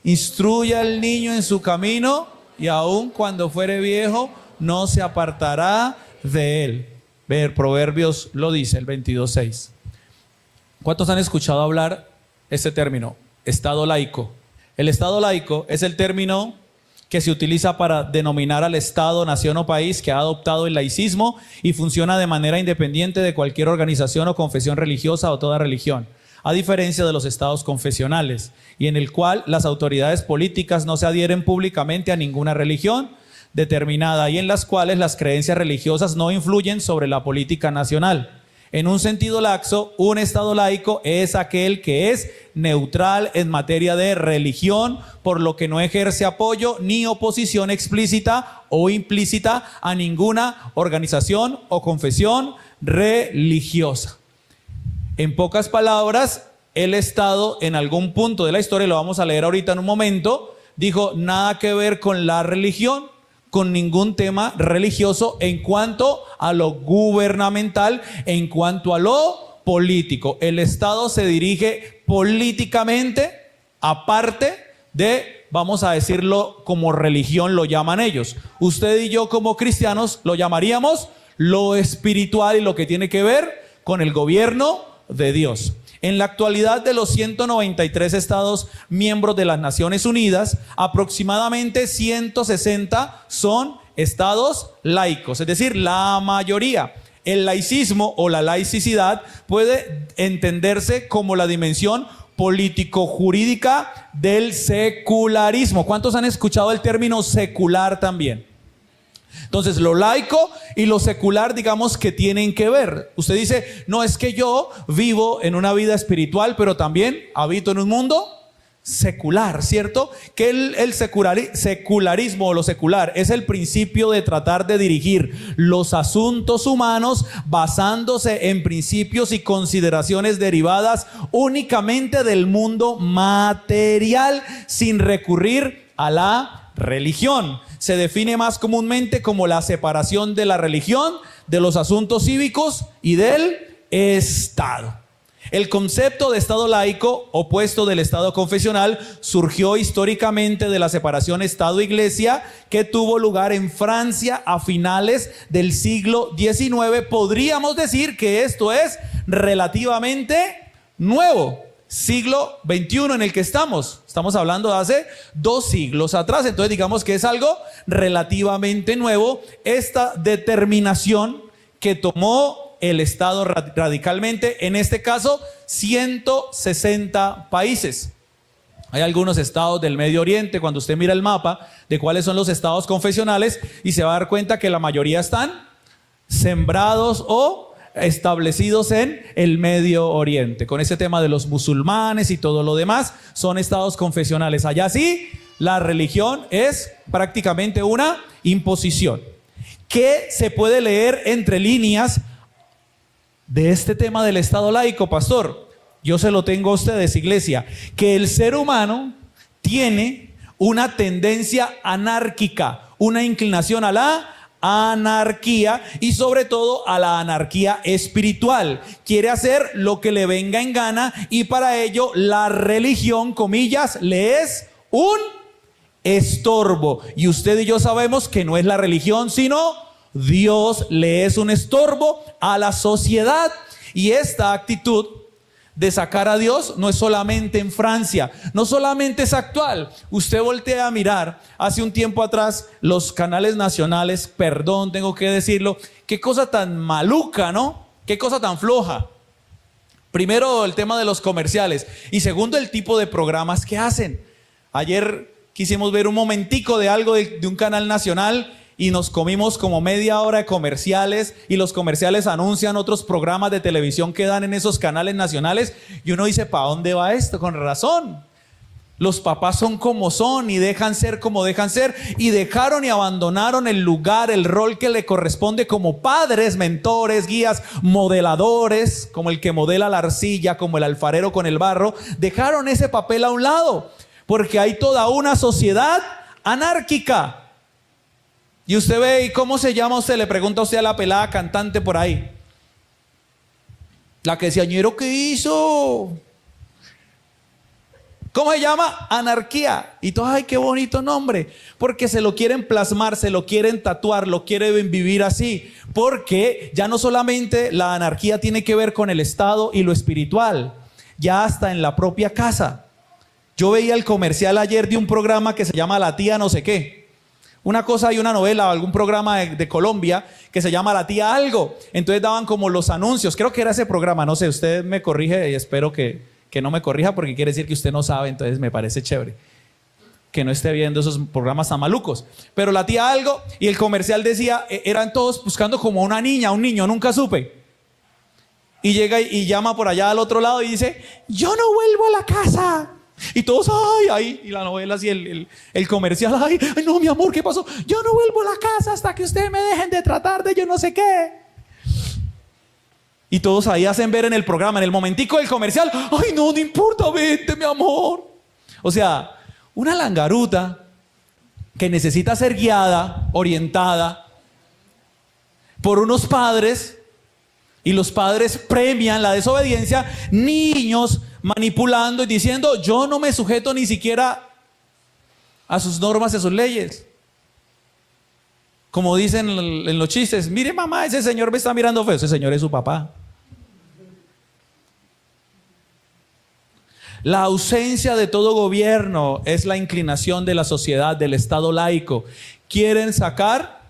Instruye al niño en su camino y aun cuando fuere viejo no se apartará de él. Ver, Proverbios lo dice, el 22:6. ¿Cuántos han escuchado hablar este término? Estado laico. El Estado laico es el término que se utiliza para denominar al Estado, nación o país que ha adoptado el laicismo y funciona de manera independiente de cualquier organización o confesión religiosa o toda religión, a diferencia de los estados confesionales, y en el cual las autoridades políticas no se adhieren públicamente a ninguna religión determinada y en las cuales las creencias religiosas no influyen sobre la política nacional. En un sentido laxo, un Estado laico es aquel que es neutral en materia de religión, por lo que no ejerce apoyo ni oposición explícita o implícita a ninguna organización o confesión religiosa. En pocas palabras, el Estado en algún punto de la historia, lo vamos a leer ahorita en un momento, dijo nada que ver con la religión, con ningún tema religioso en cuanto a lo gubernamental, en cuanto a lo político. El Estado se dirige políticamente aparte de, vamos a decirlo como religión lo llaman ellos. Usted y yo como cristianos lo llamaríamos lo espiritual y lo que tiene que ver con el gobierno de Dios. En la actualidad, de los 193 estados miembros de las Naciones Unidas, aproximadamente 160 son estados laicos, es decir, la mayoría. El laicismo o la laicidad puede entenderse como la dimensión político-jurídica del secularismo. ¿Cuántos han escuchado el término secular también? Entonces, lo laico y lo secular, digamos que tienen que ver. Usted dice, no, es que yo vivo en una vida espiritual, pero también habito en un mundo secular, ¿cierto? Que el secularismo o lo secular es el principio de tratar de dirigir los asuntos humanos basándose en principios y consideraciones derivadas únicamente del mundo material, sin recurrir a la religión. Se define más comúnmente como la separación de la religión, de los asuntos cívicos y del Estado. El concepto de Estado laico, opuesto del Estado confesional, surgió históricamente de la separación Estado-Iglesia que tuvo lugar en Francia a finales del siglo XIX. Podríamos decir que esto es relativamente nuevo. Siglo XXI en el que estamos hablando de hace 2 siglos atrás, entonces digamos que es algo relativamente nuevo, esta determinación que tomó el Estado radicalmente, en este caso 160 países. Hay algunos estados del Medio Oriente, cuando usted mira el mapa de cuáles son los estados confesionales, y se va a dar cuenta que la mayoría están sembrados o establecidos en el Medio Oriente, con ese tema de los musulmanes y todo lo demás, son estados confesionales. Allá sí, la religión es prácticamente una imposición. ¿Qué se puede leer entre líneas de este tema del Estado laico, pastor? Yo se lo tengo a ustedes, iglesia, que el ser humano tiene una tendencia anárquica, una inclinación a la anarquía y sobre todo a la anarquía espiritual. Quiere hacer lo que le venga en gana y para ello la religión, comillas, le es un estorbo. Y usted y yo sabemos que no es la religión, sino Dios le es un estorbo a la sociedad. Y esta actitud de sacar a Dios no es solamente en Francia, no solamente es actual. Usted voltea a mirar hace un tiempo atrás los canales nacionales, perdón, tengo que decirlo, qué cosa tan maluca, ¿no? Qué cosa tan floja. Primero, el tema de los comerciales, y segundo, el tipo de programas que hacen. Ayer quisimos ver un momentico de algo de un canal nacional y nos comimos como media hora de comerciales, y los comerciales anuncian otros programas de televisión que dan en esos canales nacionales, y uno dice, ¿para dónde va esto? Con razón, los papás son como son y dejan ser como dejan ser, y dejaron y abandonaron el lugar, el rol que le corresponde como padres, mentores, guías, modeladores, como el que modela la arcilla, como el alfarero con el barro. Dejaron ese papel a un lado porque hay toda una sociedad anárquica. Y usted ve, ¿y cómo se llama usted? Le pregunta a usted a la pelada cantante por ahí, la que decía, ¿ñero qué hizo? ¿Cómo se llama? Anarquía. Y todos, ay, qué bonito nombre. Porque se lo quieren plasmar, se lo quieren tatuar, lo quieren vivir así. Porque ya no solamente la anarquía tiene que ver con el Estado y lo espiritual, ya hasta en la propia casa. Yo veía el comercial ayer de un programa que se llama La Tía no sé qué. Una cosa, hay una novela o algún programa de Colombia que se llama La Tía algo. Entonces daban como los anuncios. Creo que era ese programa, no sé, usted me corrige y espero que no me corrija porque quiere decir que usted no sabe, entonces me parece chévere que no esté viendo esos programas tan malucos. Pero La Tía algo, y el comercial decía, eran todos buscando como una niña, un niño, nunca supe. Y llega y llama por allá al otro lado y dice, yo no vuelvo a la casa. Y todos, ay, y la novela así, el comercial, ay, no, mi amor, ¿qué pasó? Yo no vuelvo a la casa hasta que ustedes me dejen de tratar de yo no sé qué. Y todos ahí hacen ver en el programa, en el momentico del comercial, ay, no importa, vente, mi amor. O sea, una langaruta que necesita ser guiada, orientada por unos padres, y los padres premian la desobediencia, niños manipulando y diciendo, yo no me sujeto ni siquiera a sus normas y a sus leyes. Como dicen en los chistes, mire mamá, ese señor me está mirando feo, ese señor es su papá. La ausencia de todo gobierno es la inclinación de la sociedad, del Estado laico. Quieren sacar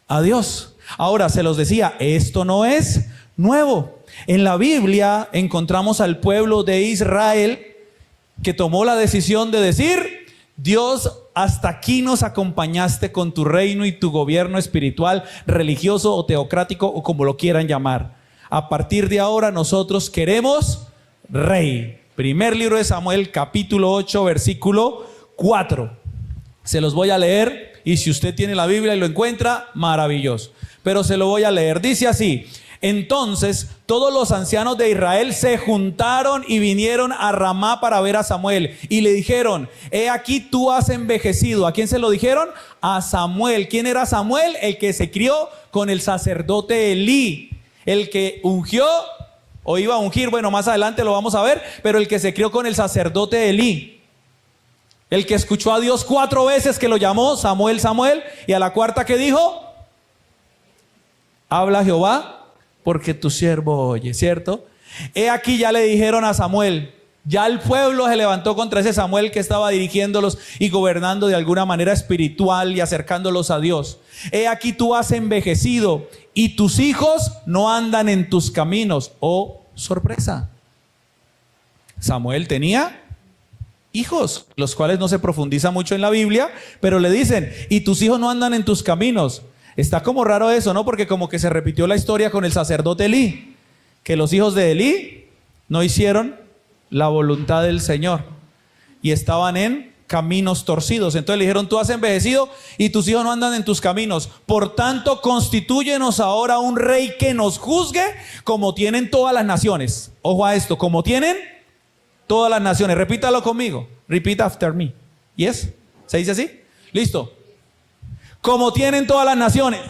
a Dios. Ahora, se los decía, esto no es nuevo. En la Biblia encontramos al pueblo de Israel que tomó la decisión de decir, Dios, hasta aquí nos acompañaste con tu reino y tu gobierno espiritual, religioso o teocrático o como lo quieran llamar. A partir de ahora nosotros queremos rey. Primer libro de Samuel, capítulo 8, versículo 4. Se los voy a leer y si usted tiene la Biblia y lo encuentra, maravilloso. Pero se lo voy a leer. Dice así: entonces todos los ancianos de Israel se juntaron y vinieron a Ramá para ver a Samuel y le dijeron, he aquí tú has envejecido. ¿A quién se lo dijeron? A Samuel. ¿Quién era Samuel? El que se crió con el sacerdote Elí, el que ungió o iba a ungir, bueno, más adelante lo vamos a ver, pero el que se crió con el sacerdote Elí, el que escuchó a Dios 4 veces que lo llamó Samuel, Samuel, y a la cuarta que dijo, habla Jehová, porque tu siervo oye, ¿cierto? He aquí ya le dijeron a Samuel, ya el pueblo se levantó contra ese Samuel que estaba dirigiéndolos y gobernando de alguna manera espiritual y acercándolos a Dios. He aquí tú has envejecido y tus hijos no andan en tus caminos. Oh, sorpresa. Samuel tenía hijos, los cuales no se profundiza mucho en la Biblia, pero le dicen, y tus hijos no andan en tus caminos. Está como raro eso, ¿no? Porque como que se repitió la historia con el sacerdote Elí, que los hijos de Elí no hicieron la voluntad del Señor y estaban en caminos torcidos. Entonces le dijeron, tú has envejecido y tus hijos no andan en tus caminos. Por tanto, constitúyenos ahora un rey que nos juzgue como tienen todas las naciones. Ojo a esto, como tienen todas las naciones. Repítalo conmigo. Repeat after me. ¿Yes? ¿Se dice así? Listo. Como tienen todas las naciones.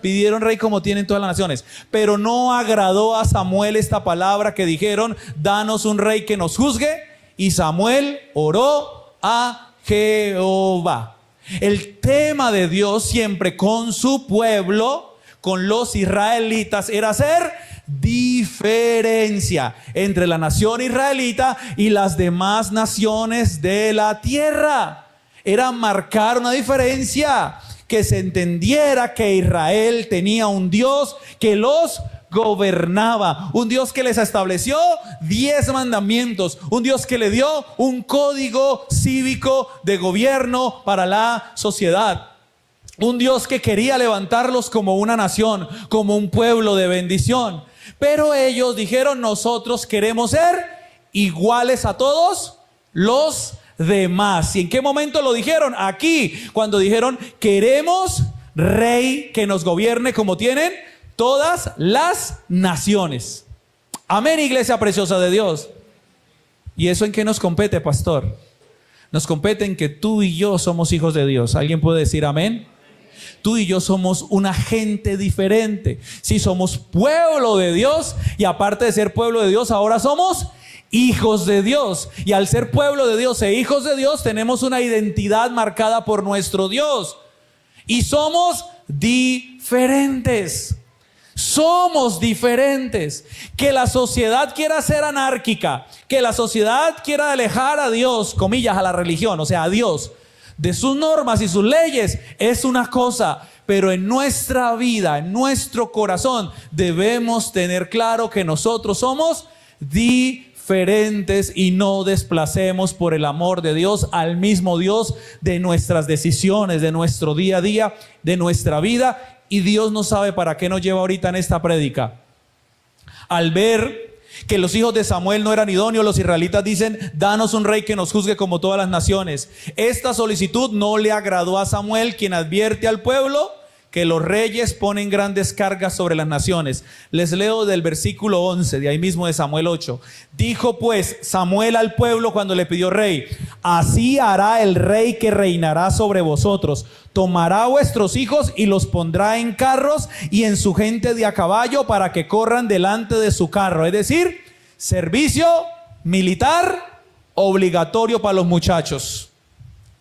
Pidieron rey como tienen todas las naciones. Pero no agradó a Samuel esta palabra que dijeron, danos un rey que nos juzgue. Y Samuel oró a Jehová. El tema de Dios siempre con su pueblo, con los israelitas, era hacer diferencia entre la nación israelita y las demás naciones de la tierra. Era marcar una diferencia, que se entendiera que Israel tenía un Dios que los gobernaba, un Dios que les estableció 10 mandamientos, un Dios que le dio un código cívico de gobierno para la sociedad, un Dios que quería levantarlos como una nación, como un pueblo de bendición. Pero ellos dijeron, nosotros queremos ser iguales a todos los demás. ¿Y en qué momento lo dijeron? Aquí, cuando dijeron, queremos rey que nos gobierne como tienen todas las naciones. Amén, iglesia preciosa de Dios. ¿Y eso en qué nos compete, pastor? Nos compete en que tú y yo somos hijos de Dios. ¿Alguien puede decir amén? Tú y yo somos una gente diferente. Sí, somos pueblo de Dios y aparte de ser pueblo de Dios, ahora somos hijos de Dios. Y al ser pueblo de Dios e hijos de Dios, tenemos una identidad marcada por nuestro Dios. Y somos diferentes. Somos diferentes. Que la sociedad quiera ser anárquica, que la sociedad quiera alejar a Dios, comillas, a la religión, o sea, a Dios, de sus normas y sus leyes, es una cosa. Pero en nuestra vida, en nuestro corazón, debemos tener claro que nosotros somos diferentes y no desplacemos por el amor de Dios al mismo Dios de nuestras decisiones, de nuestro día a día, de nuestra vida. Y Dios no sabe para qué nos lleva ahorita en esta prédica. Al ver que los hijos de Samuel no eran idóneos, los israelitas dicen: danos un rey que nos juzgue como todas las naciones. Esta solicitud no le agradó a Samuel, quien advierte al pueblo que los reyes ponen grandes cargas sobre las naciones. Les leo del versículo 11, de ahí mismo de Samuel 8. Dijo pues Samuel al pueblo cuando le pidió rey: así hará el rey que reinará sobre vosotros. Tomará a vuestros hijos y los pondrá en carros y en su gente de a caballo para que corran delante de su carro. Es decir, servicio militar obligatorio para los muchachos.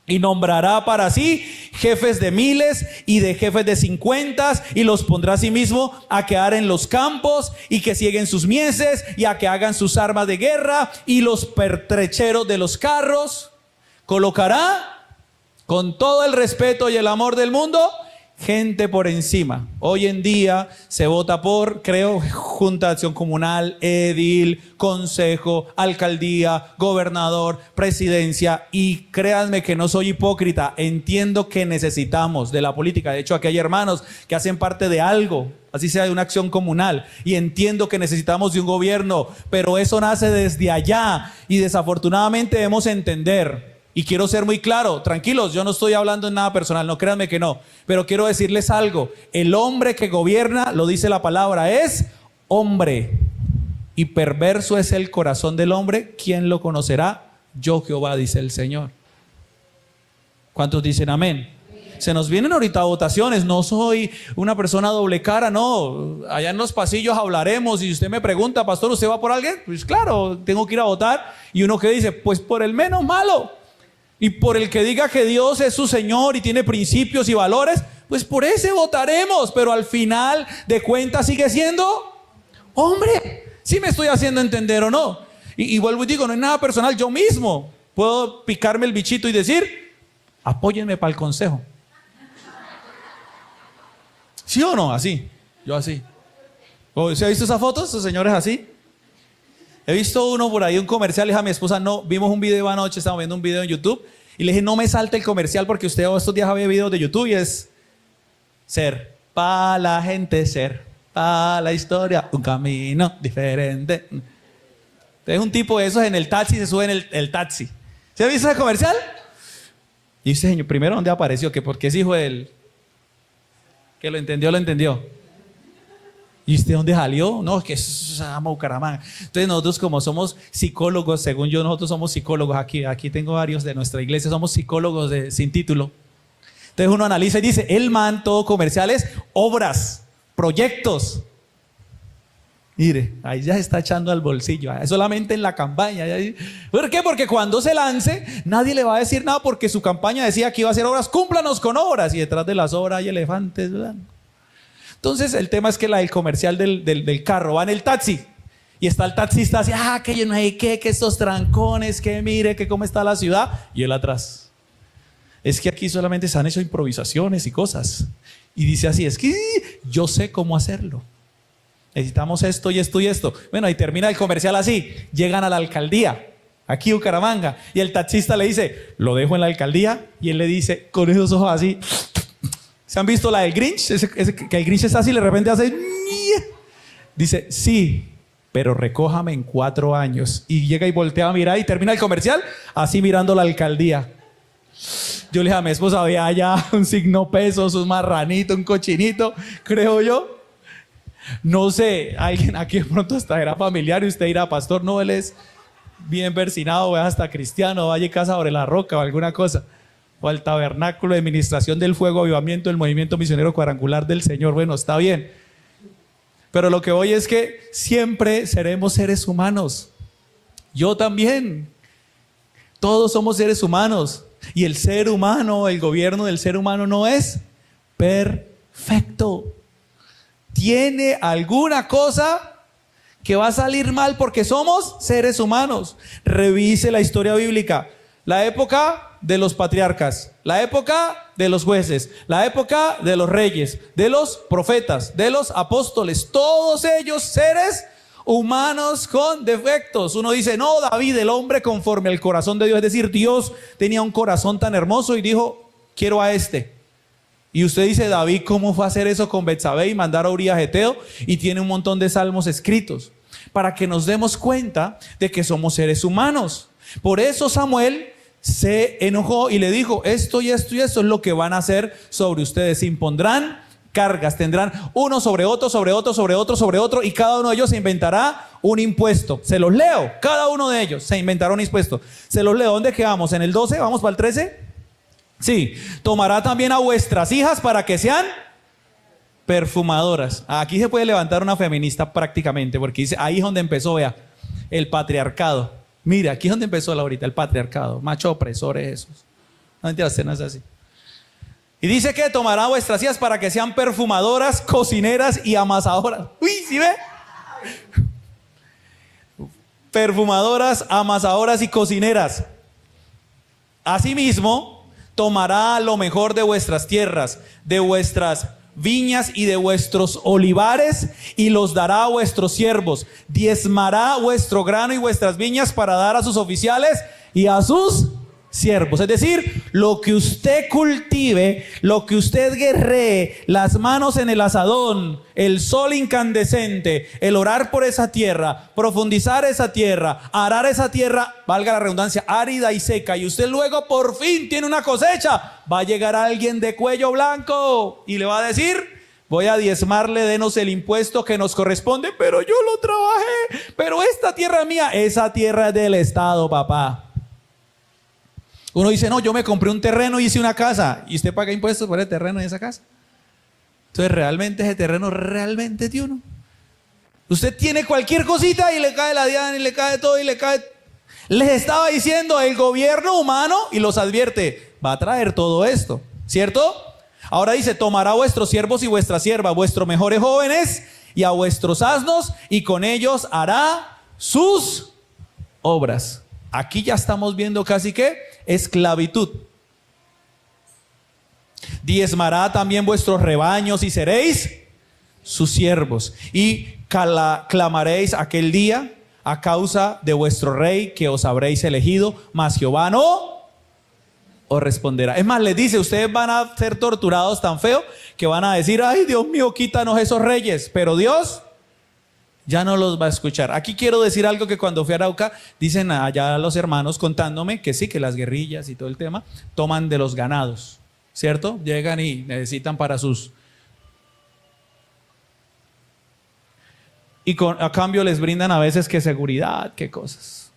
Y nombrará para sí jefes de miles y de jefes de 50, y los pondrá a sí mismo a quedar en los campos y que sieguen sus mieses y a que hagan sus armas de guerra y los pertrecheros de los carros. Colocará, con todo el respeto y el amor del mundo, gente por encima. Hoy en día se vota por, creo, Junta de Acción Comunal, edil, consejo, alcaldía, gobernador, presidencia. Y créanme que no soy hipócrita, entiendo que necesitamos de la política. De hecho, aquí hay hermanos que hacen parte de algo, así sea de una acción comunal, y entiendo que necesitamos de un gobierno, pero eso nace desde allá y desafortunadamente debemos entender. Y quiero ser muy claro, tranquilos, yo no estoy hablando en nada personal, no créanme que no, pero quiero decirles algo: el hombre que gobierna, lo dice la palabra, es hombre, y perverso es el corazón del hombre. ¿Quién lo conocerá? Yo, Jehová, dice el Señor. ¿Cuántos dicen amén? Se nos vienen ahorita votaciones, no soy una persona doble cara, no. Allá en los pasillos hablaremos, y si usted me pregunta: pastor, ¿usted va por alguien? Pues claro, tengo que ir a votar. Y uno que dice: pues por el menos malo. Y por el que diga que Dios es su Señor y tiene principios y valores, pues por ese votaremos. Pero al final de cuentas sigue siendo hombre. ¿Sí me estoy haciendo entender o no? Y vuelvo y digo, no es nada personal. Yo mismo puedo picarme el bichito y decir: apóyenme para el consejo. ¿Sí o no? Así. Yo así. ¿Se ha visto esas fotos? Esos señores así. He visto uno por ahí, un comercial. Le dije a mi esposa: no, vimos un video anoche, estábamos viendo un video en YouTube, y le dije: no me salte el comercial, porque usted estos días había videos de YouTube y es ser, para la gente ser, para la historia, un camino diferente. Entonces un tipo de esos en el taxi, se sube en el taxi. ¿Se ha visto ese comercial? Y dice: señor, primero, ¿dónde apareció? Que porque es hijo del... Que lo entendió, lo entendió. ¿Y usted dónde salió? No, es que es Bucaramanga. Entonces nosotros, como somos psicólogos, según yo, nosotros somos psicólogos. Aquí tengo varios de nuestra iglesia, somos psicólogos sin título. Entonces uno analiza y dice: el man, todo comerciales, obras, proyectos. Mire, ahí ya se está echando al bolsillo, solamente en la campaña. ¿Por qué? Porque cuando se lance, nadie le va a decir nada, porque su campaña decía que iba a hacer obras. Cúmplanos con obras. Y detrás de las obras hay elefantes, ¿verdad? Entonces el tema es que el comercial del carro va en el taxi y está el taxista así: que yo no sé qué, que estos trancones, que mire, que cómo está la ciudad. Y él atrás: es que aquí solamente se han hecho improvisaciones y cosas. Y dice así: es que yo sé cómo hacerlo. Necesitamos esto y esto y esto. Bueno, y termina el comercial así. Llegan a la alcaldía, aquí Bucaramanga, y el taxista le dice: lo dejo en la alcaldía. Y él le dice con esos ojos así. ¿Se han visto la del Grinch? Que el Grinch está así y de repente hace... Dice: sí, pero recójame en 4 años. Y llega y voltea a mirar y termina el comercial así mirando la alcaldía. Yo le dije a mi esposa: había allá un signo pesos, un marranito, un cochinito, creo yo. No sé, alguien aquí de pronto hasta era familiar y usted dirá: pastor, no, él es bien persinado, es hasta cristiano, vaya a casa sobre la roca o alguna cosa. O al tabernáculo de ministración del fuego, avivamiento del movimiento misionero cuadrangular del Señor. Bueno, está bien. Pero lo que voy es que siempre seremos seres humanos. Yo también. Todos somos seres humanos. Y el ser humano, el gobierno del ser humano no es perfecto. Tiene alguna cosa que va a salir mal porque somos seres humanos. Revise la historia bíblica. La época de los patriarcas, la época de los jueces, la época de los reyes, de los profetas, de los apóstoles, todos ellos seres humanos con defectos. Uno dice, no, David, el hombre conforme al corazón de Dios, es decir, Dios tenía un corazón tan hermoso y dijo, quiero a este. Y usted dice, David, ¿cómo fue a hacer eso con Betsabé y mandar a Urías Geteo? Y tiene un montón de salmos escritos para que nos demos cuenta de que somos seres humanos. Por eso Samuel se enojó y le dijo, esto y esto y esto es lo que van a hacer sobre ustedes. Se impondrán cargas, tendrán uno sobre otro, sobre otro, sobre otro, sobre otro, y cada uno de ellos se inventará un impuesto. Se los leo, cada uno de ellos se inventará un impuesto. Se los leo, ¿dónde quedamos? ¿En el 12? ¿Vamos para el 13? Sí, tomará también a vuestras hijas para que sean perfumadoras. Aquí se puede levantar una feminista prácticamente, porque dice, ahí es donde empezó, vea, el patriarcado. Mira, aquí es donde empezó ahorita el patriarcado, macho opresores esos. No entiendes, no es así. Y dice que tomará vuestras hijas para que sean perfumadoras, cocineras y amasadoras. Uy, ¿sí ve? Perfumadoras, amasadoras y cocineras. Asimismo, tomará lo mejor de vuestras tierras, de vuestras viñas y de vuestros olivares, y los dará a vuestros siervos. Diezmará vuestro grano y vuestras viñas para dar a sus oficiales y a sus siervos. Es decir, lo que usted cultive, lo que usted guerree, las manos en el asadón, el sol incandescente, el orar por esa tierra, profundizar esa tierra, arar esa tierra, valga la redundancia, árida y seca, y usted luego por fin tiene una cosecha, va a llegar alguien de cuello blanco y le va a decir, voy a diezmarle, denos el impuesto que nos corresponde, pero yo lo trabajé, pero esta tierra es mía. Esa tierra es del Estado, papá. Uno dice, no, yo me compré un terreno y hice una casa. ¿Y usted paga impuestos por el terreno y esa casa? Entonces, ¿realmente ese terreno realmente es de uno? Usted tiene cualquier cosita y le cae la diana y le cae todo y le cae... Les estaba diciendo el gobierno humano y los advierte, va a traer todo esto, ¿cierto? Ahora dice, tomará a vuestros siervos y vuestras siervas, vuestros mejores jóvenes y a vuestros asnos, y con ellos hará sus obras. Aquí ya estamos viendo casi que esclavitud. Diezmará también vuestros rebaños y seréis sus siervos. Y clamaréis aquel día a causa de vuestro rey que os habréis elegido, mas Jehová no os responderá. Es más, les dice, ustedes van a ser torturados tan feo que van a decir, ay Dios mío, quítanos esos reyes. Pero Dios ya no los va a escuchar. Aquí quiero decir algo que cuando fui a Arauca, dicen allá los hermanos contándome que sí, que las guerrillas y todo el tema toman de los ganados, ¿cierto? Llegan y necesitan para sus... Y a cambio les brindan a veces que seguridad, que cosas.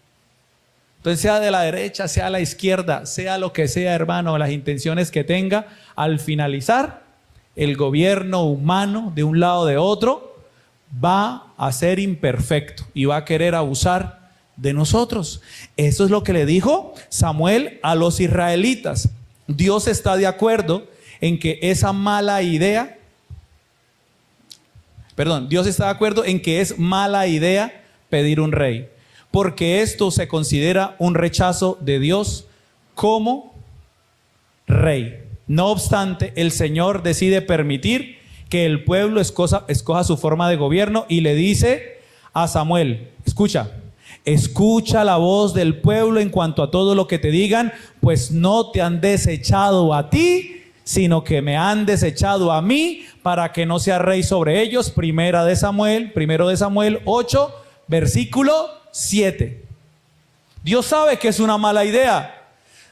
Entonces, sea de la derecha, sea a la izquierda, sea lo que sea, hermano, las intenciones que tenga, al finalizar, el gobierno humano de un lado o de otro va a ser imperfecto y va a querer abusar de nosotros. Eso es lo que le dijo Samuel a los israelitas. Dios está de acuerdo en que esa mala idea, Dios está de acuerdo en que es mala idea pedir un rey, porque esto se considera un rechazo de Dios como rey. No obstante, el Señor decide permitir que el pueblo escoja su forma de gobierno y le dice a Samuel, escucha la voz del pueblo en cuanto a todo lo que te digan, pues no te han desechado a ti, sino que me han desechado a mí para que no sea rey sobre ellos. Primero de Samuel 8, versículo 7. Dios sabe que es una mala idea.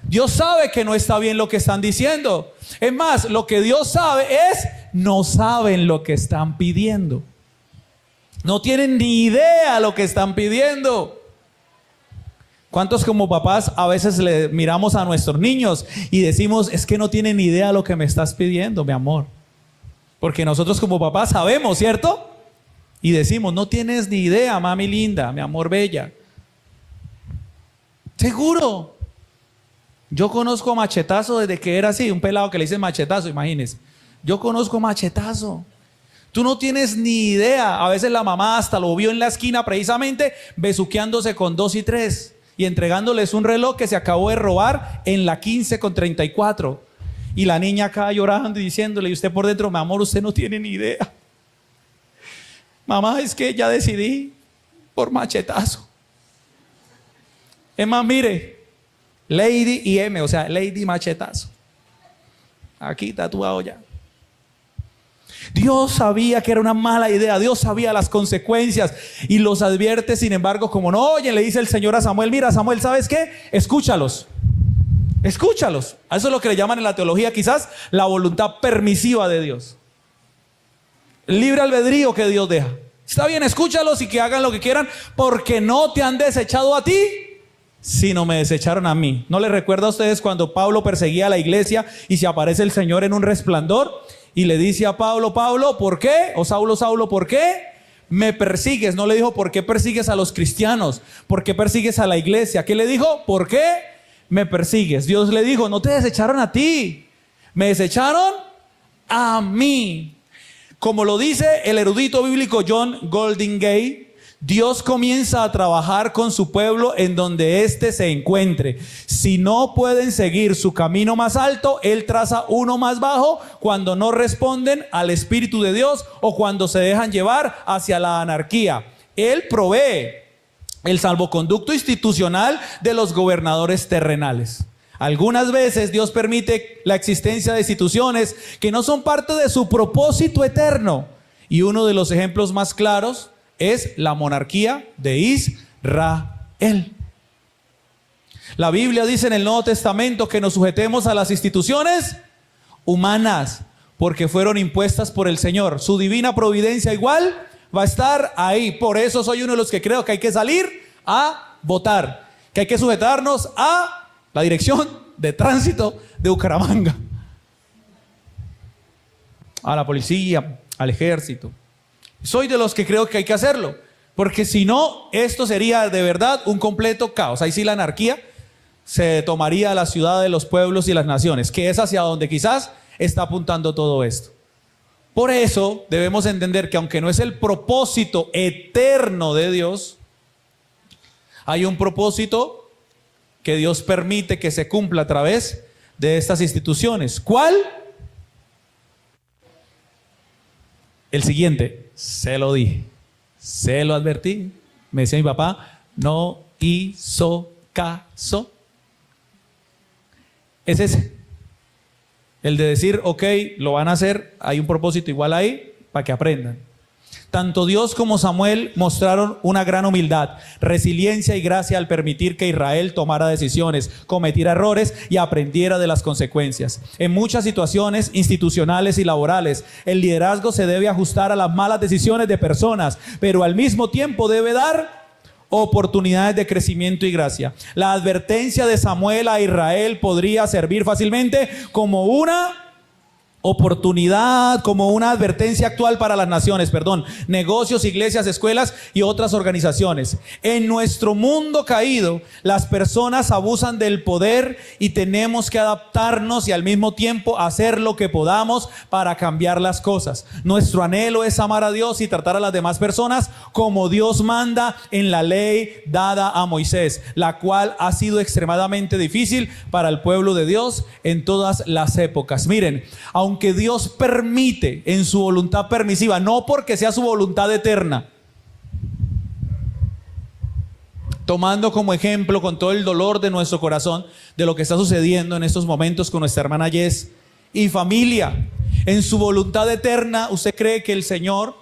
Dios sabe que no está bien lo que están diciendo. Es más, lo que Dios sabe es, no saben lo que están pidiendo. No tienen ni idea lo que están pidiendo. ¿Cuántos como papás a veces le miramos a nuestros niños y decimos, es que no tienen ni idea lo que me estás pidiendo, mi amor? Porque nosotros como papás sabemos, ¿cierto? Y decimos, no tienes ni idea, mami linda, mi amor bella. Seguro. Yo conozco a Machetazo desde que era así, un pelado que le dicen Machetazo, imagínense. Yo conozco a Machetazo. Tú no tienes ni idea. A veces la mamá hasta lo vio en la esquina precisamente besuqueándose con 2 y 3 y entregándoles un reloj que se acabó de robar en la 15:34. Y la niña acá llorando y diciéndole, y usted por dentro, mi amor, usted no tiene ni idea. Mamá, es que ya decidí por Machetazo. Es más, mire, Lady y M, o sea, Lady Machetazo. Aquí tatuado ya. Dios sabía que era una mala idea, Dios sabía las consecuencias y los advierte. Sin embargo, como no oyen, le dice el Señor a Samuel, mira Samuel, ¿sabes qué? Escúchalos. Escúchalos. A eso es lo que le llaman en la teología quizás la voluntad permisiva de Dios. El libre albedrío que Dios deja. Está bien, escúchalos y que hagan lo que quieran, porque no te han desechado a ti, sino me desecharon a mí. ¿No les recuerda a ustedes cuando Pablo perseguía a la iglesia y se aparece el Señor en un resplandor y le dice a Pablo, Pablo, ¿por qué? O Saulo, Saulo, ¿por qué me persigues? No le dijo, ¿por qué persigues a los cristianos? ¿Por qué persigues a la iglesia? ¿Qué le dijo? ¿Por qué me persigues? Dios le dijo, no te desecharon a ti, me desecharon a mí. Como lo dice el erudito bíblico John Goldingay, Dios comienza a trabajar con su pueblo en donde éste se encuentre. Si no pueden seguir su camino más alto, Él traza uno más bajo cuando no responden al Espíritu de Dios o cuando se dejan llevar hacia la anarquía. Él provee el salvoconducto institucional de los gobernadores terrenales. Algunas veces Dios permite la existencia de instituciones que no son parte de su propósito eterno. Y uno de los ejemplos más claros es la monarquía de Israel. La Biblia dice en el Nuevo Testamento que nos sujetemos a las instituciones humanas porque fueron impuestas por el Señor. Su divina providencia igual va a estar ahí. Por eso soy uno de los que creo que hay que salir a votar, que hay que sujetarnos a la dirección de tránsito de Bucaramanga, a la policía, al ejército. Soy de los que creo que hay que hacerlo, porque si no, esto sería de verdad un completo caos. Ahí sí la anarquía se tomaría la ciudad de los pueblos y las naciones, que es hacia donde quizás está apuntando todo esto. Por eso debemos entender que aunque no es el propósito eterno de Dios, hay un propósito que Dios permite que se cumpla a través de estas instituciones. ¿Cuál? El siguiente, se lo dije, se lo advertí. Me decía mi papá, no hizo caso. Es ese. El de decir, ok, lo van a hacer, hay un propósito igual ahí, para que aprendan. Tanto Dios como Samuel mostraron una gran humildad, resiliencia y gracia al permitir que Israel tomara decisiones, cometiera errores y aprendiera de las consecuencias. En muchas situaciones institucionales y laborales, el liderazgo se debe ajustar a las malas decisiones de personas, pero al mismo tiempo debe dar oportunidades de crecimiento y gracia. La advertencia de Samuel a Israel podría servir fácilmente como una oportunidad, como una advertencia actual para las naciones, negocios, iglesias, escuelas y otras organizaciones. En nuestro mundo caído, las personas abusan del poder y tenemos que adaptarnos y al mismo tiempo hacer lo que podamos para cambiar las cosas. Nuestro anhelo es amar a Dios y tratar a las demás personas como Dios manda en la ley dada a Moisés, la cual ha sido extremadamente difícil para el pueblo de Dios en todas las épocas. Miren, aunque Dios permite en su voluntad permisiva, no porque sea su voluntad eterna, tomando como ejemplo con todo el dolor de nuestro corazón de lo que está sucediendo en estos momentos con nuestra hermana Jess y familia, en su voluntad eterna, ¿usted cree que el Señor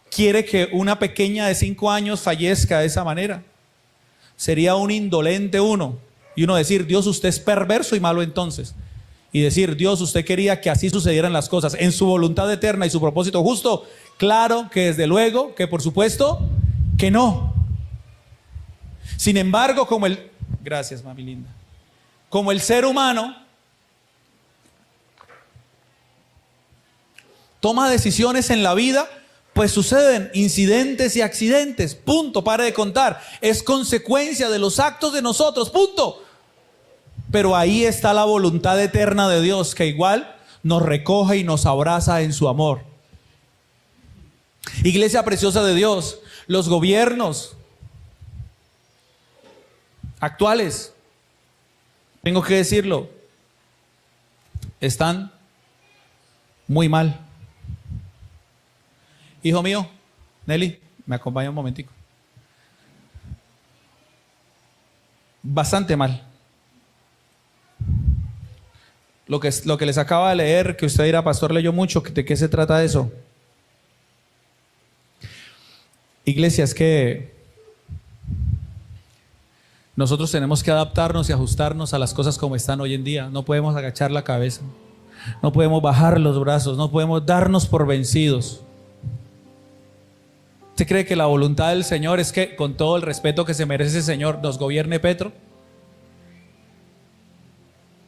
quiere que una pequeña de 5 años fallezca de esa manera? Sería un indolente uno, y uno decir, Dios, usted es perverso y malo entonces. Y decir, Dios, usted quería que así sucedieran las cosas en su voluntad eterna y su propósito justo. Claro que desde luego, que por supuesto, que no. Sin embargo, gracias, mami linda, como el ser humano toma decisiones en la vida pues suceden incidentes y accidentes, punto, pare de contar. Es consecuencia de los actos de nosotros, punto. Pero ahí está la voluntad eterna de Dios, que igual nos recoge y nos abraza en su amor. Iglesia preciosa de Dios, los gobiernos actuales, tengo que decirlo, están muy mal. Hijo mío, Nelly, me acompaña un momentico. Bastante mal. Lo que les acaba de leer, que usted dirá, pastor, leyó mucho, ¿de qué se trata eso? Iglesia, es que nosotros tenemos que adaptarnos y ajustarnos a las cosas como están hoy en día. No podemos agachar la cabeza, no podemos bajar los brazos, no podemos darnos por vencidos. ¿Usted cree que la voluntad del Señor es que, con todo el respeto que se merece ese Señor, nos gobierne Petro?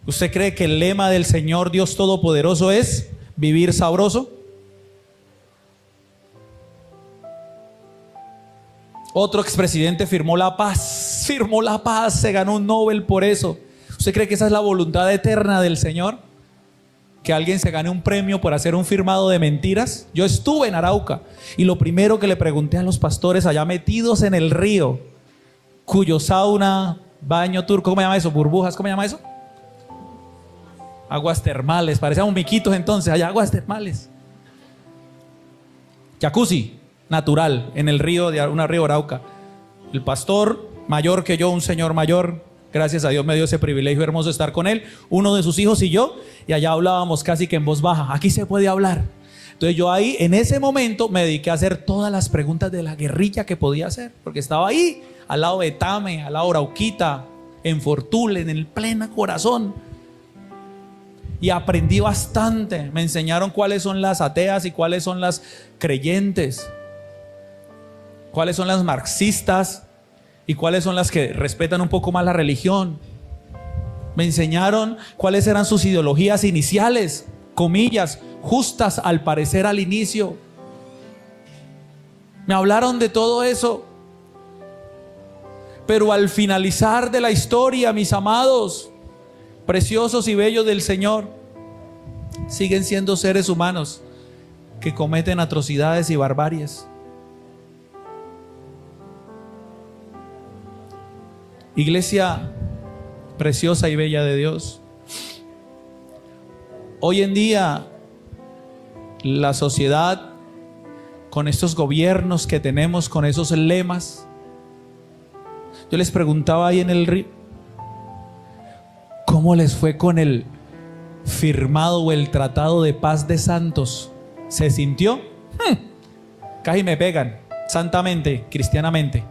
¿Usted cree que el lema del Señor Dios Todopoderoso es vivir sabroso? Otro expresidente firmó la paz, se ganó un Nobel por eso. ¿Usted cree que esa es la voluntad eterna del Señor? ¿Que alguien se gane un premio por hacer un firmado de mentiras? Yo estuve en Arauca y lo primero que le pregunté a los pastores allá metidos en el río, cuyo sauna, baño turco, ¿cómo se llama eso? Burbujas, ¿cómo se llama eso? Aguas termales, parecíamos miquitos entonces, allá aguas termales. Jacuzzi natural en el río de una río Arauca. El pastor mayor que yo, un señor mayor, gracias a Dios me dio ese privilegio hermoso de estar con él, uno de sus hijos y yo, y allá hablábamos casi que en voz baja. Aquí se puede hablar. Entonces yo ahí, en ese momento, me dediqué a hacer todas las preguntas de la guerrilla que podía hacer, porque estaba ahí, al lado de Tame, al lado de Arauquita, en Fortul, en el pleno corazón. Y aprendí bastante. Me enseñaron cuáles son las ateas y cuáles son las creyentes, cuáles son las marxistas y cuáles son las que respetan un poco más la religión. Me enseñaron cuáles eran sus ideologías iniciales, comillas, justas al parecer al inicio. Me hablaron de todo eso. Pero al finalizar de la historia, mis amados, preciosos y bellos del Señor, siguen siendo seres humanos que cometen atrocidades y barbaries. Iglesia preciosa y bella de Dios, hoy en día la sociedad, con estos gobiernos que tenemos, con esos lemas, yo les preguntaba ahí en el río, ¿cómo les fue con el firmado o el tratado de paz de Santos? ¿Se sintió? Casi me pegan, santamente, cristianamente.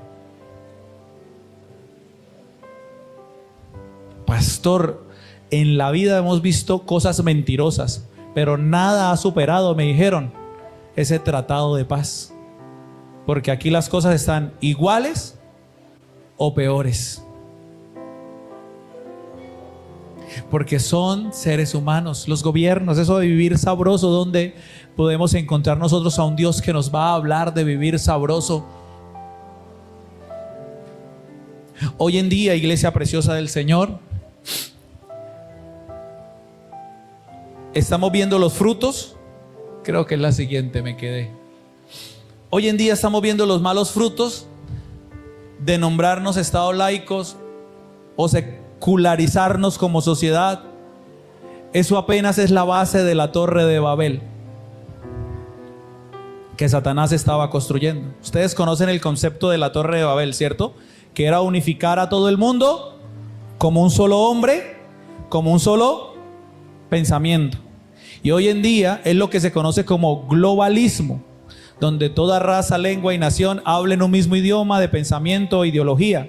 Pastor, en la vida hemos visto cosas mentirosas, pero nada ha superado, me dijeron, ese tratado de paz. Porque aquí las cosas están iguales o peores. Porque son seres humanos, los gobiernos, eso de vivir sabroso, donde podemos encontrar nosotros a un Dios que nos va a hablar de vivir sabroso. Hoy en día, iglesia preciosa del Señor, estamos viendo los frutos. Creo que es la siguiente, me quedé. Hoy en día estamos viendo los malos frutos de nombrarnos estados laicos o secularizarnos como sociedad. Eso apenas es la base de la Torre de Babel que Satanás estaba construyendo. Ustedes conocen el concepto de la Torre de Babel, ¿cierto? Que era unificar a todo el mundo como un solo hombre, como un solo pensamiento. Y hoy en día es lo que se conoce como globalismo, donde toda raza, lengua y nación hablen un mismo idioma de pensamiento e ideología.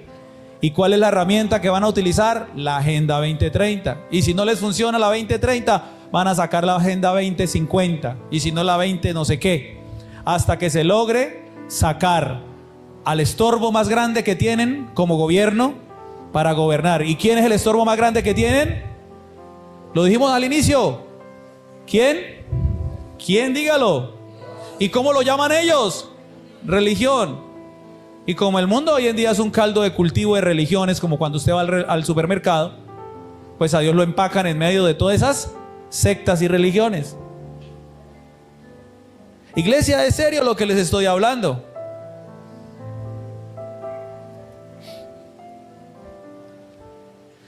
¿Y cuál es la herramienta que van a utilizar? La Agenda 2030. Y si no les funciona la 2030, van a sacar la Agenda 2050. Y si no, la 20 no sé qué. Hasta que se logre sacar al estorbo más grande que tienen como gobierno para gobernar. ¿Y quién es el estorbo más grande que tienen? Lo dijimos al inicio. ¿Quién? ¿Quién? Dígalo. ¿Y cómo lo llaman ellos? Religión. Y como el mundo hoy en día es un caldo de cultivo de religiones, como cuando usted va al supermercado, pues a Dios lo empacan en medio de todas esas sectas y religiones. Iglesia, ¿es serio lo que les estoy hablando?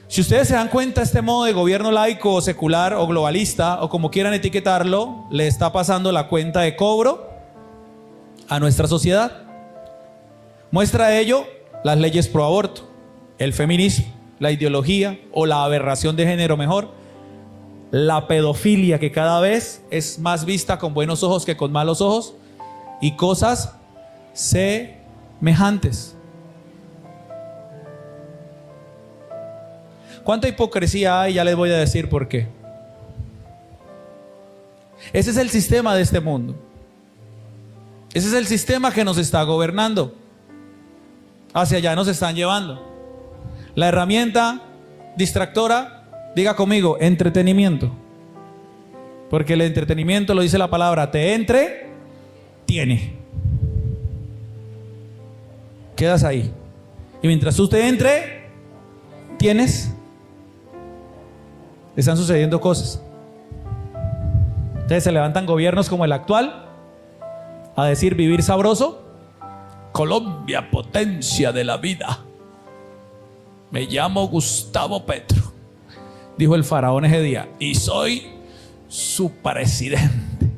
Si ustedes se dan cuenta, este modo de gobierno laico o secular o globalista o como quieran etiquetarlo, le está pasando la cuenta de cobro a nuestra sociedad. Muestra de ello las leyes pro aborto, el feminismo, la ideología o la aberración de género mejor, la pedofilia, que cada vez es más vista con buenos ojos que con malos ojos, y cosas semejantes. ¿Cuánta hipocresía hay? Ya les voy a decir por qué. Ese es el sistema de este mundo. Ese es el sistema que nos está gobernando. Hacia allá nos están llevando. La herramienta distractora, diga conmigo, entretenimiento. Porque el entretenimiento, lo dice la palabra, te entretiene. Quedas ahí. Y mientras tú te entretienes, están sucediendo cosas. Entonces se levantan gobiernos como el actual a decir vivir sabroso. Colombia, potencia de la vida. Me llamo Gustavo Petro, dijo el faraón ese día, y soy su presidente.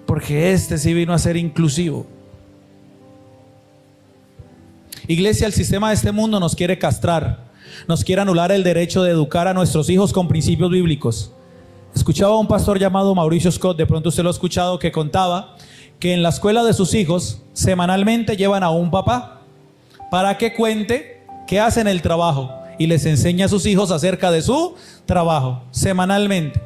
Porque este sí vino a ser inclusivo. Iglesia, el sistema de este mundo nos quiere castrar, nos quiere anular el derecho de educar a nuestros hijos con principios bíblicos. Escuchaba a un pastor llamado Mauricio Scott, de pronto usted lo ha escuchado, que contaba que en la escuela de sus hijos semanalmente llevan a un papá para que cuente qué hace en el trabajo y les enseña a sus hijos acerca de su trabajo semanalmente.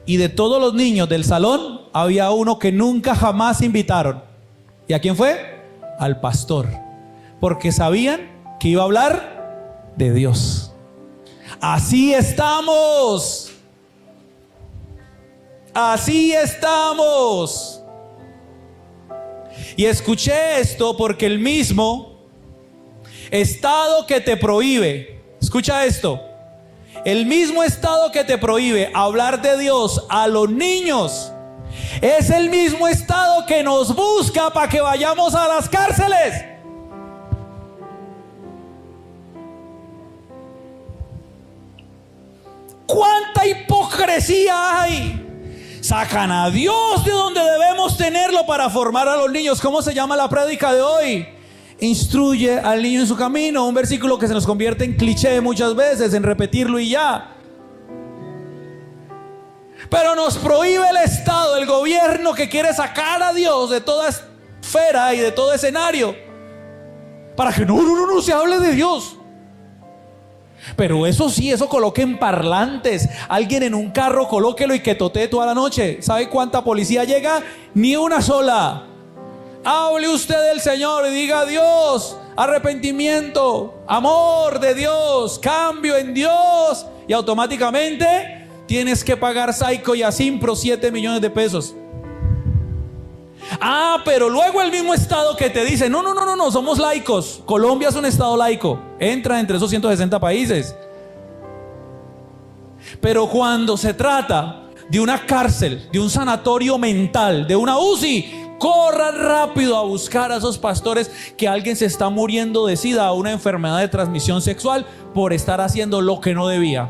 Y de todos los niños del salón había uno que nunca jamás invitaron. ¿Y a quién fue? Al pastor. Porque sabían que iba a hablar de Dios. Así estamos. Así estamos. Y escuché esto porque el mismo estado que te prohíbe, escucha esto, el mismo estado que te prohíbe hablar de Dios a los niños, es el mismo estado que nos busca para que vayamos a las cárceles. ¿Cuánta hipocresía hay? Sacan a Dios de donde debemos tenerlo para formar a los niños. ¿Cómo se llama la prédica de hoy? Instruye al niño en su camino. Un versículo que se nos convierte en cliché muchas veces, en repetirlo y ya. Pero nos prohíbe el Estado, el gobierno, que quiere sacar a Dios de toda esfera y de todo escenario, para que no se hable de Dios. Pero eso sí, eso coloquen parlantes. Alguien en un carro, colóquelo y que totee toda la noche. ¿Sabe cuánta policía llega? Ni una sola. Hable usted del Señor y diga: Dios, arrepentimiento, amor de Dios, cambio en Dios, y automáticamente tienes que pagar Saico y Asimpro 7 millones de pesos. Pero luego el mismo Estado que te dice: no, somos laicos. Colombia es un Estado laico, entra entre esos 160 países. Pero cuando se trata de una cárcel, de un sanatorio mental, de una UCI, corran rápido a buscar a esos pastores que alguien se está muriendo de SIDA o una enfermedad de transmisión sexual por estar haciendo lo que no debía.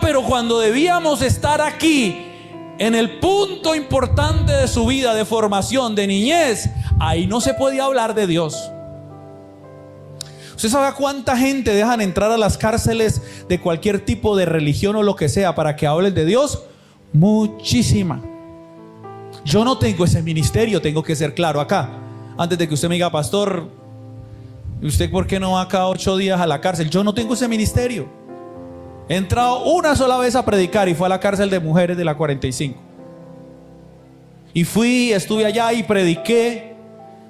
Pero cuando debíamos estar aquí, en el punto importante de su vida, de formación, de niñez, ahí no se podía hablar de Dios. ¿Usted sabe cuánta gente dejan entrar a las cárceles de cualquier tipo de religión o lo que sea para que hablen de Dios? Muchísima. Yo no tengo ese ministerio, tengo que ser claro acá. Antes de que usted me diga: pastor, ¿usted por qué no va cada 8 días a la cárcel? Yo no tengo ese ministerio. He entrado una sola vez a predicar y fue a la cárcel de mujeres de la 45. Y estuve allá y prediqué.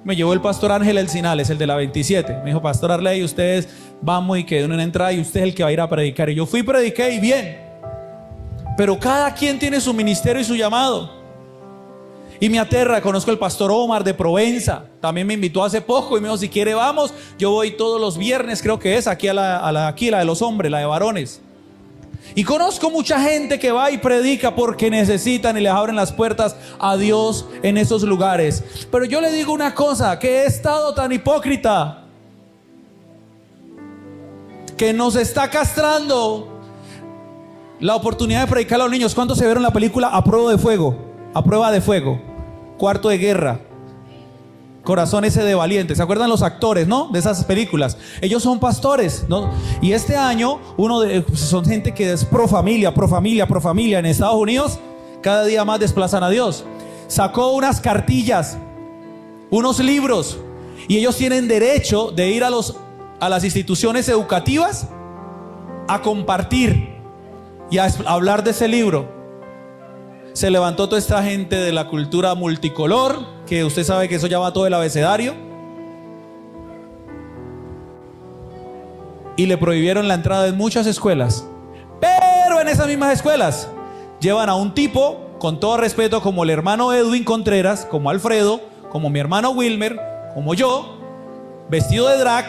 Me llevó el pastor Ángel Elcinales, el de la 27. Me dijo: pastor Arley, usted es vamos y quede una entrada y usted es el que va a ir a predicar. Y yo fui, prediqué y bien. Pero cada quien tiene su ministerio y su llamado. Y me aterra, conozco al pastor Omar de Provenza, también me invitó hace poco y me dijo, si quiere vamos. Yo voy todos los viernes, creo que es, aquí aquí la de los hombres, la de varones. Y conozco mucha gente que va y predica porque necesitan y les abren las puertas a Dios en esos lugares. Pero yo le digo una cosa, que he estado tan hipócrita, que nos está castrando la oportunidad de predicar a los niños. ¿Cuántos se vieron la película A Prueba de Fuego? A Prueba de Fuego, Cuarto de Guerra, Corazón ese de Valiente. ¿Se acuerdan los actores, no? De esas películas. Ellos son pastores, ¿no? Y este año son gente que es pro familia en Estados Unidos. Cada día más desplazan a Dios. Sacó unas cartillas, unos libros, y ellos tienen derecho de ir a las instituciones educativas a compartir y a hablar de ese libro. Se levantó toda esta gente de la cultura multicolor, que usted sabe que eso ya va todo el abecedario, y le prohibieron la entrada en muchas escuelas. Pero en esas mismas escuelas llevan a un tipo, con todo respeto, como el hermano Edwin Contreras, como Alfredo, como mi hermano Wilmer, como yo, vestido de drag,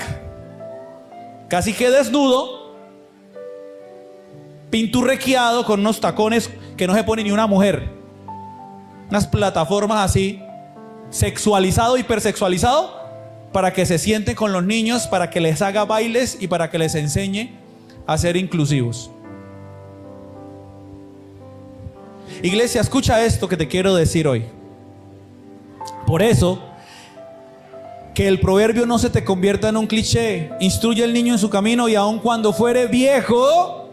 casi que desnudo, pinturrequeado, con unos tacones que no se pone ni una mujer, unas plataformas así, sexualizado, hipersexualizado, para que se sienten con los niños, para que les haga bailes y para que les enseñe a ser inclusivos. Iglesia, escucha esto que te quiero decir hoy. Por eso, que el proverbio no se te convierta en un cliché. Instruye al niño en su camino y aun cuando fuere viejo,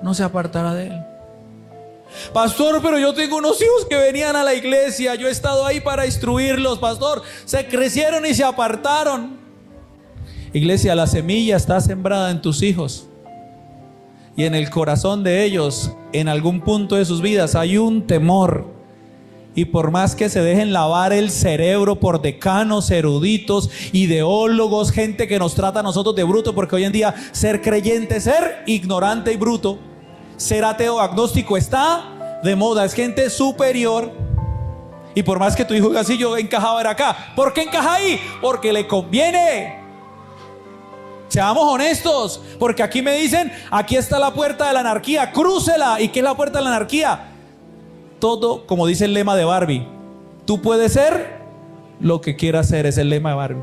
no se apartará de él. Pastor, pero yo tengo unos hijos que venían a la iglesia, yo he estado ahí para instruirlos, pastor, se crecieron y se apartaron. Iglesia, la semilla está sembrada en tus hijos, y en el corazón de ellos, en algún punto de sus vidas, hay un temor. Y por más que se dejen lavar el cerebro por decanos, eruditos, ideólogos, gente que nos trata a nosotros de bruto, porque hoy en día ser creyente es ser ignorante y bruto. Ser ateo agnóstico está de moda, es gente superior. Y por más que tu hijo diga así, yo encajaba acá. ¿Por qué encaja ahí? Porque le conviene. Seamos honestos, porque aquí me dicen, aquí está la puerta de la anarquía, crúcela. ¿Y qué es la puerta de la anarquía? Todo, como dice el lema de Barbie, tú puedes ser lo que quieras ser, es el lema de Barbie.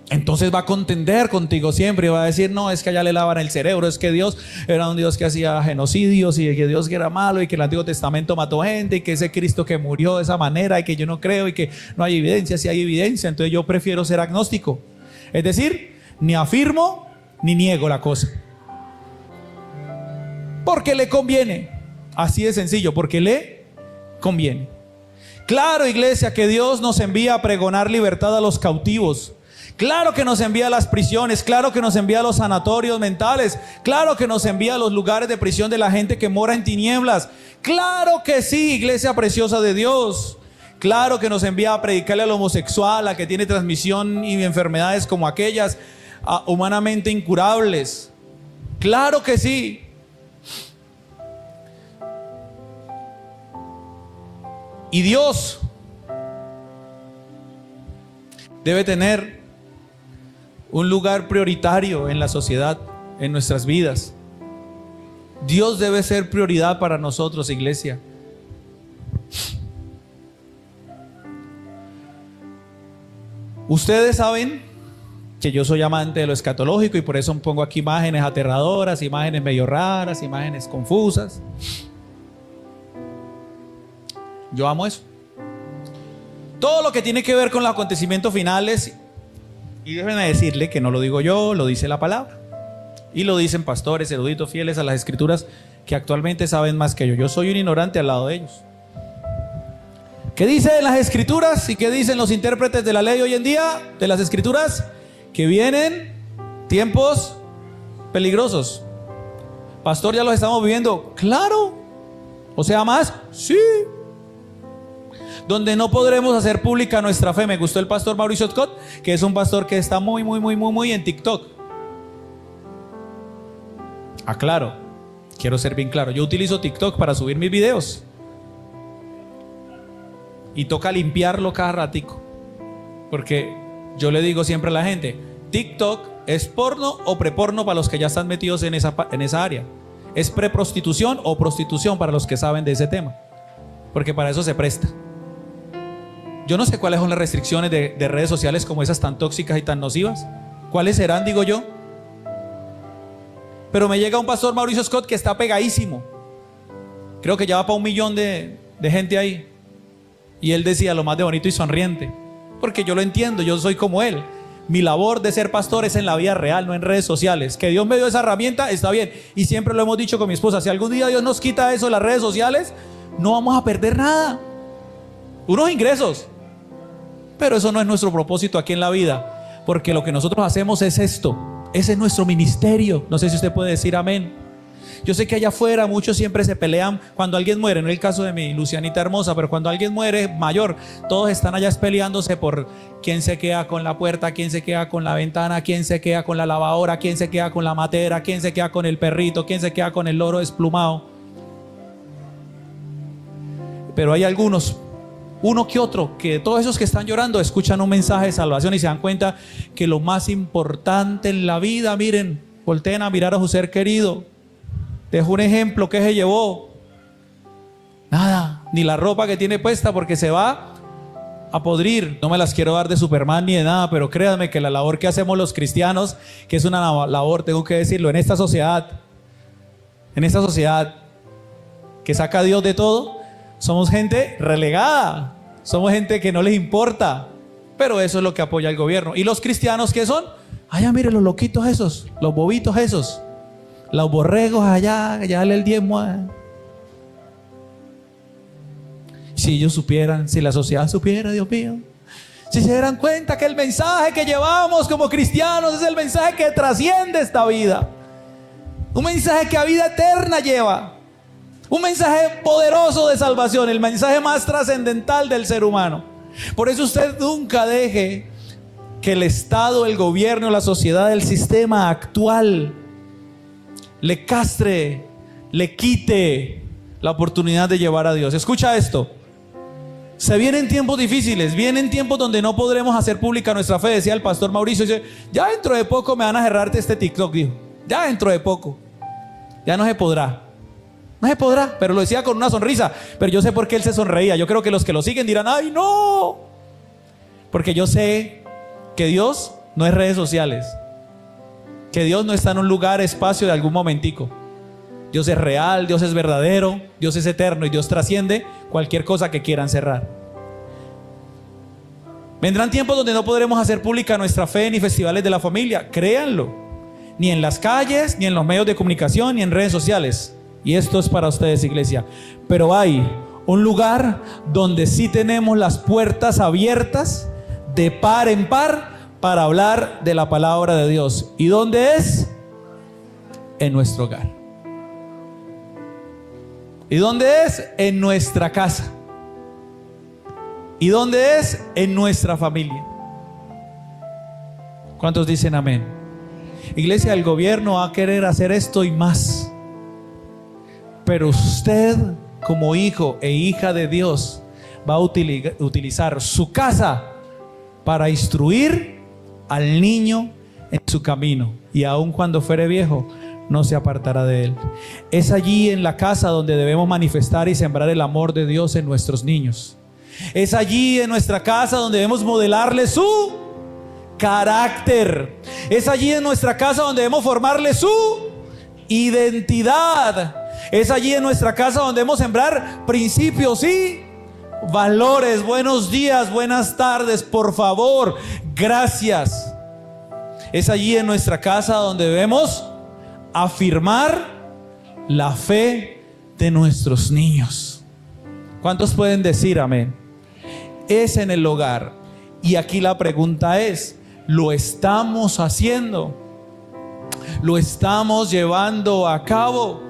Entonces va a contender contigo siempre y va a decir, no, es que allá le lavan el cerebro, es que Dios era un Dios que hacía genocidios y que Dios que era malo y que el Antiguo Testamento mató gente y que ese Cristo que murió de esa manera y que yo no creo y que no hay evidencia. Si hay evidencia, entonces yo prefiero ser agnóstico. Es decir, ni afirmo ni niego la cosa. Porque le conviene. Así de sencillo, porque le conviene. Claro, iglesia, que Dios nos envía a pregonar libertad a los cautivos. Claro que nos envía a las prisiones, claro que nos envía a los sanatorios mentales, claro que nos envía a los lugares de prisión de la gente que mora en tinieblas. Claro que sí, iglesia preciosa de Dios. Claro que nos envía a predicarle al homosexual, a que tiene transmisión y enfermedades como aquellas humanamente incurables. Claro que sí. Y Dios debe tener un lugar prioritario en la sociedad, en nuestras vidas. Dios debe ser prioridad para nosotros, iglesia. Ustedes saben que yo soy amante de lo escatológico y por eso pongo aquí imágenes aterradoras, imágenes medio raras, imágenes confusas. Yo amo eso. Todo lo que tiene que ver con los acontecimientos finales. Y déjenme decirle que no lo digo yo, lo dice la palabra. Y lo dicen pastores, eruditos, fieles a las escrituras, que actualmente saben más que yo. Yo soy un ignorante al lado de ellos. ¿Qué dicen las escrituras y qué dicen los intérpretes de la ley hoy en día? De las escrituras, que vienen tiempos peligrosos. Pastor, ¿ya los estamos viviendo? Claro. O sea, más, sí. donde no podremos hacer pública nuestra fe. Me gustó el pastor Mauricio Scott, que es un pastor que está muy en TikTok. Aclaro, quiero ser bien claro, yo utilizo TikTok para subir mis videos y toca limpiarlo cada ratico, porque yo le digo siempre a la gente, TikTok es porno o preporno para los que ya están metidos en esa área, es preprostitución o prostitución para los que saben de ese tema, porque para eso se presta. Yo no sé cuáles son las restricciones de redes sociales como esas tan tóxicas y tan nocivas, cuáles serán, digo yo. Pero me llega un pastor Mauricio Scott que está pegadísimo. Creo que ya va para 1 millón de gente ahí. Y él decía lo más de bonito y sonriente. Porque yo lo entiendo, yo soy como él. Mi labor de ser pastor es en la vida real, no en redes sociales. Que Dios me dio esa herramienta, está bien. Y siempre lo hemos dicho con mi esposa. Si algún día Dios nos quita eso de las redes sociales, no vamos a perder nada. Unos ingresos. Pero eso no es nuestro propósito aquí en la vida. Porque lo que nosotros hacemos es esto. Ese es nuestro ministerio. No sé si usted puede decir amén. Yo sé que allá afuera muchos siempre se pelean cuando alguien muere. No es el caso de mi Lucianita hermosa, pero cuando alguien muere mayor, todos están allá peleándose por quién se queda con la puerta, quién se queda con la ventana, quién se queda con la lavadora, quién se queda con la matera, quién se queda con el perrito, quién se queda con el loro desplumado. Pero hay algunos, uno que otro, que todos esos que están llorando escuchan un mensaje de salvación y se dan cuenta que lo más importante en la vida, miren, volteen a mirar a su ser querido. Dejo un ejemplo, ¿qué se llevó? Nada, ni la ropa que tiene puesta porque se va a podrir. No me las quiero dar de Superman ni de nada, pero créanme que la labor que hacemos los cristianos, que es una labor, tengo que decirlo, en esta sociedad que saca a Dios de todo, somos gente relegada, somos gente que no les importa, pero eso es lo que apoya el gobierno. ¿Y los cristianos qué son? Allá miren los loquitos esos, los bobitos esos, los borregos allá dale el diezmo a... Si ellos supieran, si la sociedad supiera, Dios mío, si se dieran cuenta que el mensaje que llevamos como cristianos es el mensaje que trasciende esta vida, un mensaje que a vida eterna lleva, un mensaje poderoso de salvación, el mensaje más trascendental del ser humano. Por eso usted nunca deje que el Estado, el gobierno, la sociedad, el sistema actual le castre, le quite la oportunidad de llevar a Dios. Escucha esto. Se vienen tiempos difíciles, vienen tiempos donde no podremos hacer pública nuestra fe. Decía el pastor Mauricio, dice, ya dentro de poco me van a cerrarte este TikTok, dijo. Ya dentro de poco. Ya no se podrá. No se podrá, pero lo decía con una sonrisa. Pero yo sé por qué él se sonreía. Yo creo que los que lo siguen dirán, ¡ay, no! Porque yo sé que Dios no es redes sociales. Que Dios no está en un lugar, espacio de algún momentico. Dios es real, Dios es verdadero, Dios es eterno y Dios trasciende cualquier cosa que quieran cerrar. Vendrán tiempos donde no podremos hacer pública nuestra fe ni festivales de la familia, créanlo, ni en las calles, ni en los medios de comunicación, ni en redes sociales. Y esto es para ustedes, iglesia. Pero hay un lugar donde sí tenemos las puertas abiertas de par en par para hablar de la palabra de Dios. ¿Y dónde es? En nuestro hogar. ¿Y dónde es? En nuestra casa. ¿Y dónde es? En nuestra familia. ¿Cuántos dicen amén? Iglesia, el gobierno va a querer hacer esto y más. Pero usted, como hijo e hija de Dios, va a utilizar su casa para instruir al niño en su camino. Y aun cuando fuere viejo, no se apartará de él. Es allí en la casa donde debemos manifestar y sembrar el amor de Dios en nuestros niños. Es allí en nuestra casa donde debemos modelarle su carácter. Es allí en nuestra casa donde debemos formarle su identidad. Es allí en nuestra casa donde debemos sembrar principios y valores. Buenos días, buenas tardes, por favor, gracias. Es allí en nuestra casa donde debemos afirmar la fe de nuestros niños. ¿Cuántos pueden decir amén? Es en el hogar. Y aquí la pregunta es, ¿lo estamos haciendo? ¿Lo estamos llevando a cabo?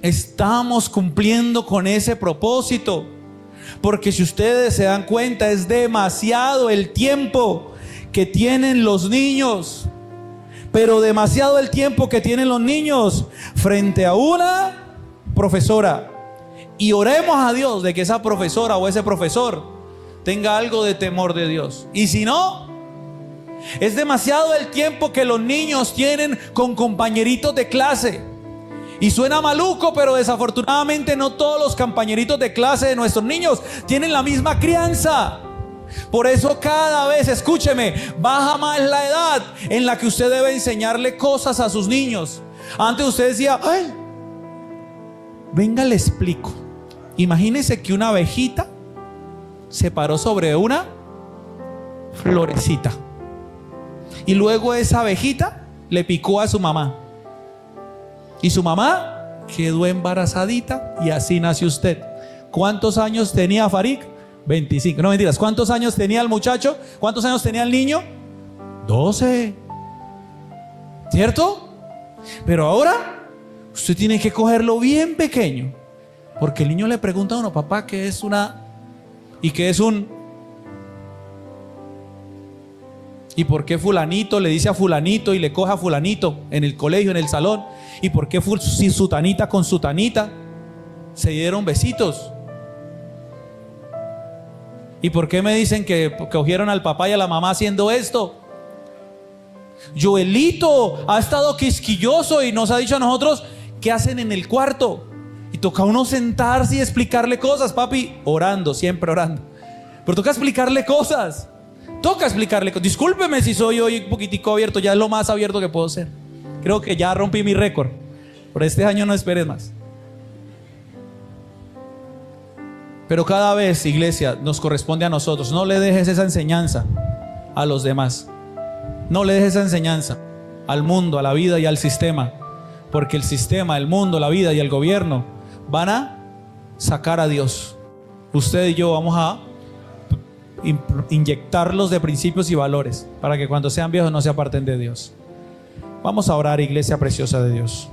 estamos cumpliendo con ese propósito. Porque si ustedes se dan cuenta, es demasiado el tiempo que tienen los niños. Pero demasiado el tiempo que tienen los niños frente a una profesora. Y oremos a Dios de que esa profesora o ese profesor tenga algo de temor de Dios. Y si no, es demasiado el tiempo que los niños tienen con compañeritos de clase. Y suena maluco, pero desafortunadamente no todos los compañeritos de clase de nuestros niños tienen la misma crianza. Por eso cada vez, escúcheme, baja más la edad en la que usted debe enseñarle cosas a sus niños. Antes usted decía, ay, venga, le explico. Imagínese que una abejita se paró sobre una florecita. Y luego esa abejita le picó a su mamá. Y su mamá quedó embarazadita y así nació usted. ¿Cuántos años tenía Farik? 25. No, mentiras. ¿Cuántos años tenía el muchacho? ¿Cuántos años tenía el niño? 12. ¿Cierto? Pero ahora usted tiene que cogerlo bien pequeño. Porque el niño le pregunta a uno, papá, ¿qué es una? ¿Y qué es un? ¿Y por qué fulanito le dice a fulanito y le coge a fulanito en el colegio, en el salón? ¿Y por qué si sutanita con sutanita se dieron besitos? ¿Y por qué me dicen que cogieron al papá y a la mamá haciendo esto? Joelito ha estado quisquilloso y nos ha dicho a nosotros qué hacen en el cuarto. Y toca a uno sentarse y explicarle cosas, papi, orando, siempre orando. Pero toca explicarle cosas. Discúlpeme si soy hoy un poquitico abierto, ya es lo más abierto que puedo ser. Creo que ya rompí mi récord. Por este año no esperes más. Pero cada vez, iglesia, nos corresponde a nosotros. No le dejes esa enseñanza a los demás. No le dejes esa enseñanza al mundo, a la vida y al sistema. Porque el sistema, el mundo, la vida y el gobierno van a sacar a Dios. Usted y yo vamos a inyectarlos de principios y valores para que cuando sean viejos no se aparten de Dios. Vamos a orar, iglesia preciosa de Dios.